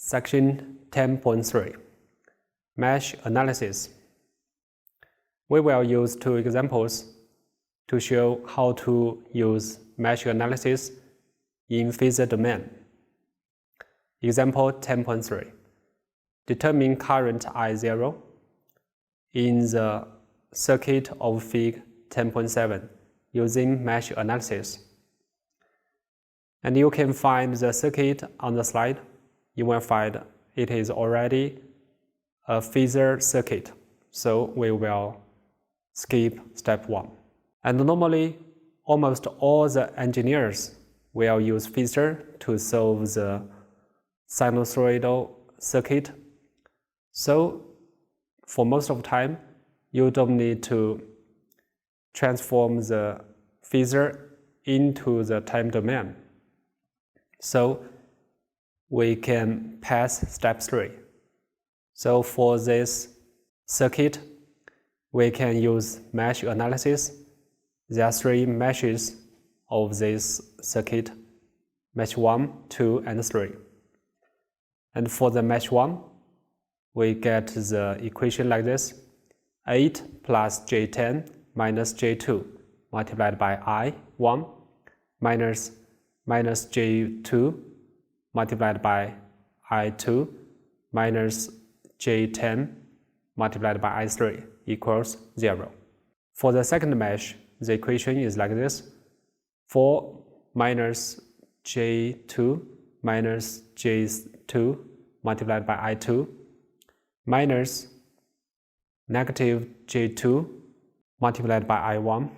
Section 10.3 Mesh Analysis. We will use two examples to show how to use mesh analysis in phasor domain. Example 10.3. Determine current I0 in the circuit of Fig 10.7 using mesh analysis. And you can find the circuit on the slide. You will find it is already a phasor circuit, so we will skip step 1. And normally, almost all the engineers will use phasor to solve the sinusoidal circuit. So for most of the time, you don't need to transform the phasor into the time domain. So we can pass step 3. So for this circuit, we can use mesh analysis. There are 3 meshes of this circuit, mesh 1, 2, and 3. And for the mesh 1, we get the equation like this: 8 plus J10 minus J2 multiplied by I1 minus J2 multiplied by I2 minus J10 multiplied by I3 equals 0. For the second mesh, the equation is like this: 4 minus J2 minus J2 multiplied by I2 minus negative J2 multiplied by I1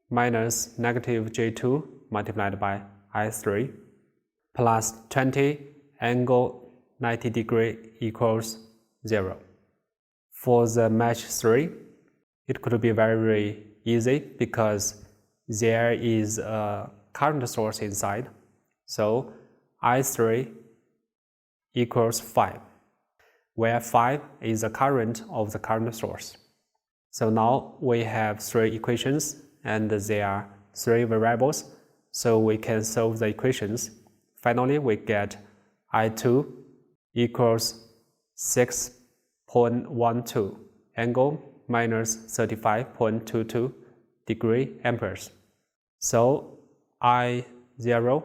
minus negative J2 multiplied by I3 plus 20 angle 90 degree equals 0. For the mesh 3, it could be very easy because there is a current source inside. So I3 equals 5, where 5 is the current of the current source. So now we have 3 equations and there are 3 variables, so we can solve the equations. Finally, we get I2 equals 6.12 angle minus 35.22 degree amperes. So I0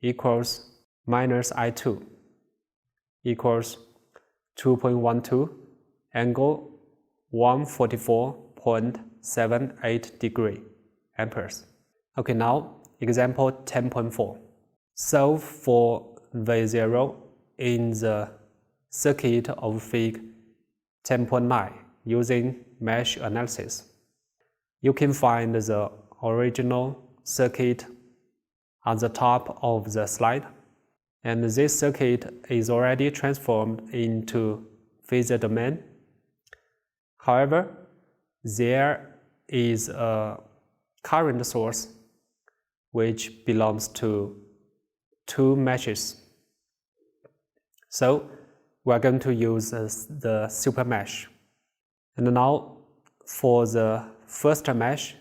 equals minus I2 equals 2.12 angle 144.78 degree amperes. Okay, now example 10.4. Solve for V0 in the circuit of Fig 10.9 using mesh analysis. You can find the original circuit on the top of the slide, and this circuit is already transformed into phasor domain. However, there is a current source which belongs to 2 meshes. So we are going to use the super mesh. And now for the first mesh,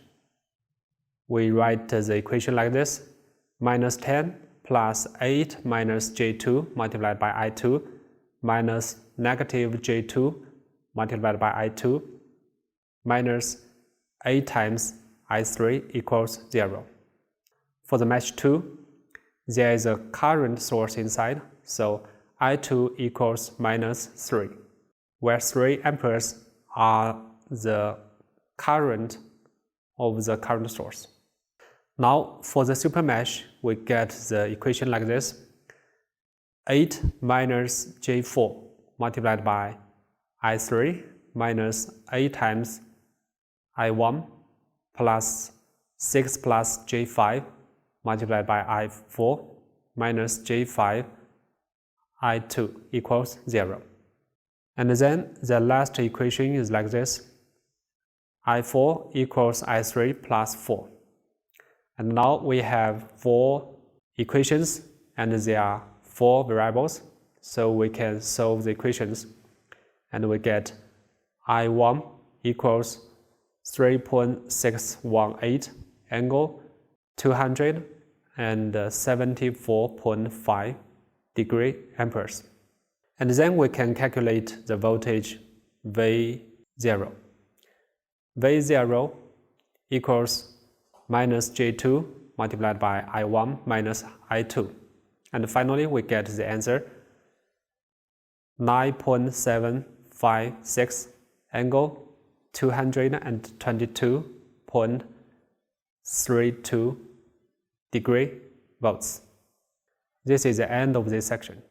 we write the equation like this: minus 10 plus 8 minus J2 multiplied by I2 minus negative J2 multiplied by I2 minus 8 times I3 equals 0. For the mesh 2, there is a current source inside, so I2 equals minus 3, where 3 amperes are the current of the current source. Now for the super mesh, we get the equation like this: 8 minus J4 multiplied by I3 minus 8 times I1 plus 6 plus J5 multiplied by I4 minus J5 I2 equals 0. And then the last equation is like this: I4 equals I3 plus 4. And now we have 4 equations and there are 4 variables, so we can solve the equations. And we get I1 equals 3.618 angle 274.5 degree amperes. And then we can calculate the voltage V0. V0 equals minus J2 multiplied by I1 minus I2. And finally, we get the answer 9.756 angle 222.32 degree volts. This is the end of this section.